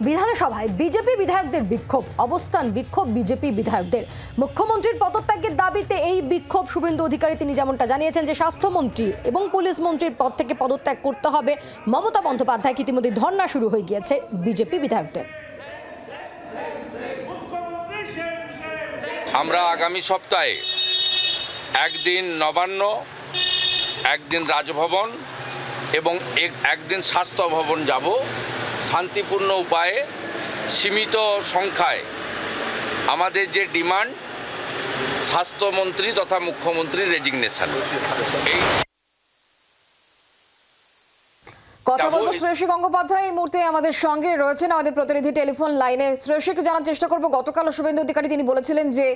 বিধানসভায় বিজেপি বিধায়কদের বিক্ষোভ, অবস্থান বিক্ষোভ বিজেপি বিধায়কদের। মুখ্যমন্ত্রীর পদত্যাগের দাবিতে এই বিক্ষোভ। শুভেন্দু অধিকারী তিনি যেমনটা জানিয়েছেন যে স্বাস্থ্যমন্ত্রী এবং পুলিশ মন্ত্রীর পদ থেকে পদত্যাগ করতে হবে। মমতা বন্দ্যোপাধ্যায় ইতিমধ্যে ধর্ণা শুরু হয়ে গিয়েছে বিজেপি বিধায়কদের। আমরা আগামী সপ্তাহে একদিন নবান্ন, একদিন রাজভবন এবং একদিন স্বাস্থ্য ভবন যাব। শান্তিপূর্ণ উপায়ে সীমিত সংখ্যায় আমাদের যে ডিমান্ড, স্বাস্থ্যমন্ত্রী তথা মুখ্যমন্ত্রীর রেজিগনেশন। কথা বলবো শ্রেয়সী গঙ্গোপাধ্যায় এই মুহূর্তে আমাদের সঙ্গে রয়েছেন, আমাদের প্রতিনিধি টেলিফোন লাইনে। শ্রেয়সী, একটু জানার চেষ্টা করবো, গতকাল শুভেন্দু অধিকারী তিনি বলেছিলেন যে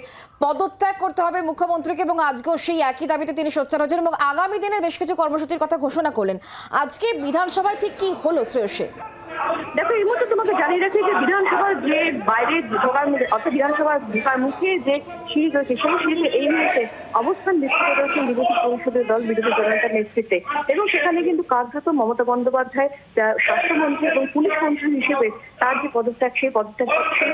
পদত্যাগ করতে হবে মুখ্যমন্ত্রীকে এবং আজকেও সেই একই দাবিতে তিনি সোচ্চার হচ্ছেন এবং আগামী দিনের বেশ কিছু কর্মসূচির কথা ঘোষণা করলেন। আজকে বিধানসভায় ঠিক কি হলো শ্রেয়সী? দেখো, এই মুহূর্তে তোমাকে জানিয়ে রাখি যে বিধানসভার যে বাইরে ঢোকার মুখে অর্থাৎ বিধানসভার ঢোকার মুখে যে সিঁড়ি রয়েছে সেই সিঁড়িতে এই মুহূর্তে অবস্থান বিক্ষিপ্ত রয়েছে বিরোধী পরিষদের দল বিরোধী জনতার নেতৃত্বে। এবং সেখানে কিন্তু কার্যত মমতা বন্দ্যোপাধ্যায় স্বাস্থ্যমন্ত্রী এবং পুলিশ মন্ত্রী হিসেবে তার যে পদত্যাগ সেই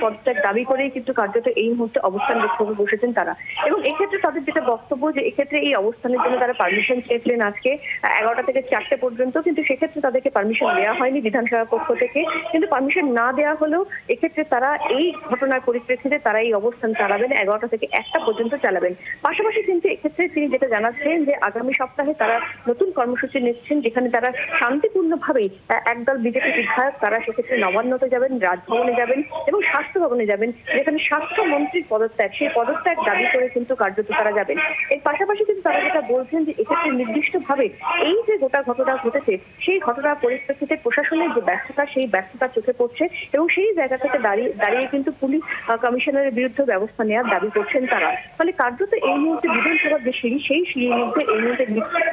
পদত্যাগ দাবি করেই কিন্তু কার্যত এই মুহূর্তে অবস্থান বিক্ষোভে বসেছেন তারা। এবং এক্ষেত্রে তাদের যেটা বক্তব্য যে এক্ষেত্রে এই অবস্থানের জন্য তারা পারমিশন চেয়েছিলেন আজকে 11টা থেকে 4টে পর্যন্ত, কিন্তু সেক্ষেত্রে তাদেরকে পারমিশন দেওয়া হয়নি বিধানসভা পক্ষ থেকে। কিন্তু পারমিশন না দেওয়া হলেও এক্ষেত্রে তারা এই ঘটনার পরিপ্রেক্ষিতে তারা এই অবস্থান চালাবেন, 11টা থেকে 1টা পর্যন্ত চালাবেন। পাশাপাশি কিন্তু এক্ষেত্রে তিনি যেটা জানাচ্ছেন যে আগামী সপ্তাহে তারা নতুন কর্মসূচি নিচ্ছেন, যেখানে তারা শান্তিপূর্ণভাবেই একদল বিজেপি বিধায়ক তারা সেক্ষেত্রে নবান্নতে যাবেন, রাজভবনে যাবেন এবং স্বাস্থ্য ভবনে যাবেন, যেখানে স্বাস্থ্যমন্ত্রীর পদত্যাগ সেই পদত্যাগ দাবি করে কিন্তু কার্যত তারা যাবেন। এর পাশাপাশি কিন্তু তারা যেটা বলছেন যে এক্ষেত্রে নির্দিষ্টভাবে এই যে গোটা ঘটনা ঘটেছে সেই ঘটনার পরিপ্রেক্ষিতে প্রশাসনের যে ব্যর্থতা সেই ব্যর্থতা চোখে পড়ছে এবং সেই জায়গা থেকে দাঁড়িয়ে কিন্তু পুলিশ কমিশনারের বিরুদ্ধে ব্যবস্থা নেওয়ার দাবি করছেন তারা। ফলে কার্যত এই মুহূর্তে বিধানসভার যে সিঁড়ি সেই সিঁড়ির মধ্যে এই মুহূর্তে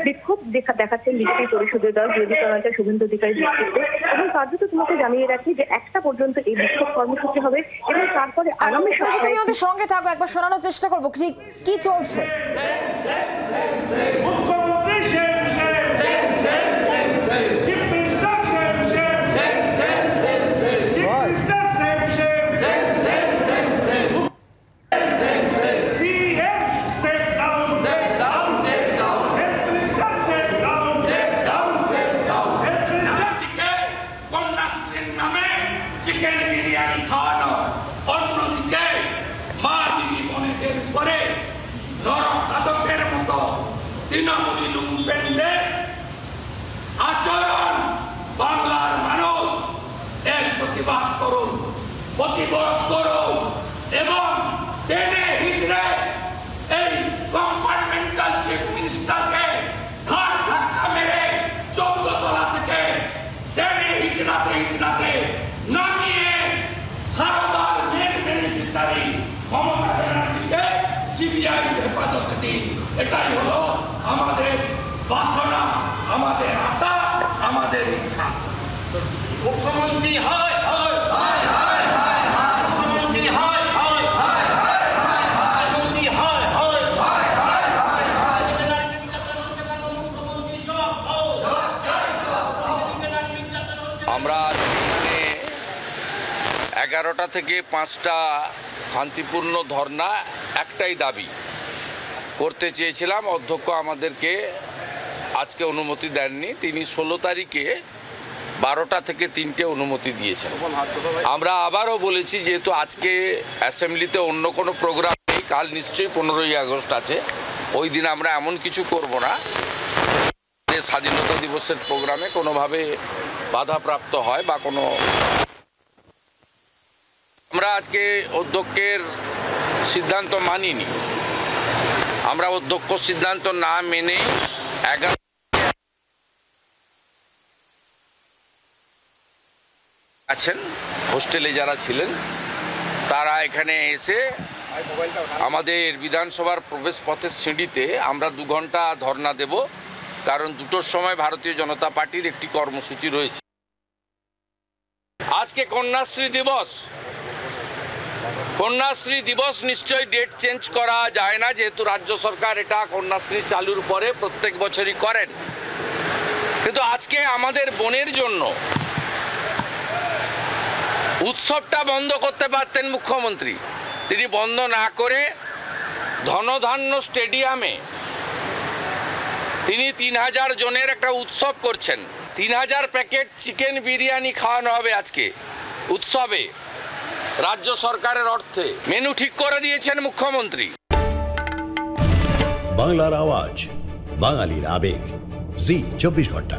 বিক্ষোভ দেখাচ্ছেন বিজেপি পরিষদের দল বিরোধী দলনেতা শুভেন্দু অধিকারীর নেতৃত্বে। এবং কার্যত তোমাকে জানিয়ে রাখি যে 1টা পর্যন্ত এই বিক্ষোভ কর্মসূচি হবে এবং তারপরে আগামী তুমি আমাদের সঙ্গে থাকো, একবার শোনানোর চেষ্টা করবো কি চলছে। আচরণ বাংলার মানুষ এর প্রতিবাদ করুন, প্রতিবাদ করুন এবং টেনে হিচড়ে এই কম্পার্টমেন্টাল চিফ মিনিস্টারকে ঘাট ধাক্কা মেরে 14 তলা থেকে টেনে হিচড়াতে নামিয়ে সারদার মেন বেনিফিশিয়ারি মমতা ব্যানার্জিকে সিবিআই হেফাজতে দিন। এটাই হলো আমাদের বাসনা, আমাদের আশা, আমাদের ইচ্ছা। মুখ্যমন্ত্রী হয় মুখ্যমন্ত্রী হয় আমরা 11টা থেকে 5টা শান্তিপূর্ণ ধর্না, একটাই দাবি করতে চেয়েছিলাম। অধ্যক্ষ আমাদেরকে আজকে অনুমতি দেননি, তিনি 16 তারিখে 12টা থেকে 3টে অনুমতি দিয়েছেন। আমরা আবারও বলেছি যেহেতু আজকে অ্যাসেম্বলিতে অন্য কোনো প্রোগ্রাম নেই, কাল নিশ্চয়ই 15ই আগস্ট আছে, ওই দিন আমরা এমন কিছু করব না যে স্বাধীনতা দিবসের প্রোগ্রামে কোনোভাবে বাধাপ্রাপ্ত হয় বা কোনো। আমরা আজকে অধ্যক্ষের সিদ্ধান্ত মানিনি, আমরা অধ্যক্ষ সিদ্ধান্ত না মেনে 11 আছেন হোস্টেলে যারা ছিলেন তারা এখানে এসে আমাদের বিধানসভার প্রবেশ পথের সিঁড়িতে আমরা 2 ঘন্টা ধর্ণা দেব, কারণ 2টোর সময় ভারতীয় জনতা পার্টির একটি কর্মসূচি রয়েছে। আজকে কন্যাশ্রী দিবস, কন্যাশ্রী দিবস নিশ্চয়ই ডেট চেঞ্জ করা যায় না, যেহেতু রাজ্য সরকার এটা কন্যাশ্রী চালুর পরে প্রত্যেক বছরই করেন। কিন্তু আজকে আমাদের বোনের জন্য উৎসবটা বন্ধ করতে পারতেন মুখ্যমন্ত্রী, তিনি বন্ধ না করে ধনধান্য স্টেডিয়ামে তিনি 3000 জনের একটা উৎসব করছেন। 3000 প্যাকেট চিকেন বিরিয়ানি খাওয়ানো হবে আজকে উৎসবে, রাজ্য সরকারের অর্থে মেনু ঠিক করে দিয়েছেন মুখ্যমন্ত্রী। বাংলার আওয়াজ, বাঙালির আবেগ, জি 24 ঘন্টা।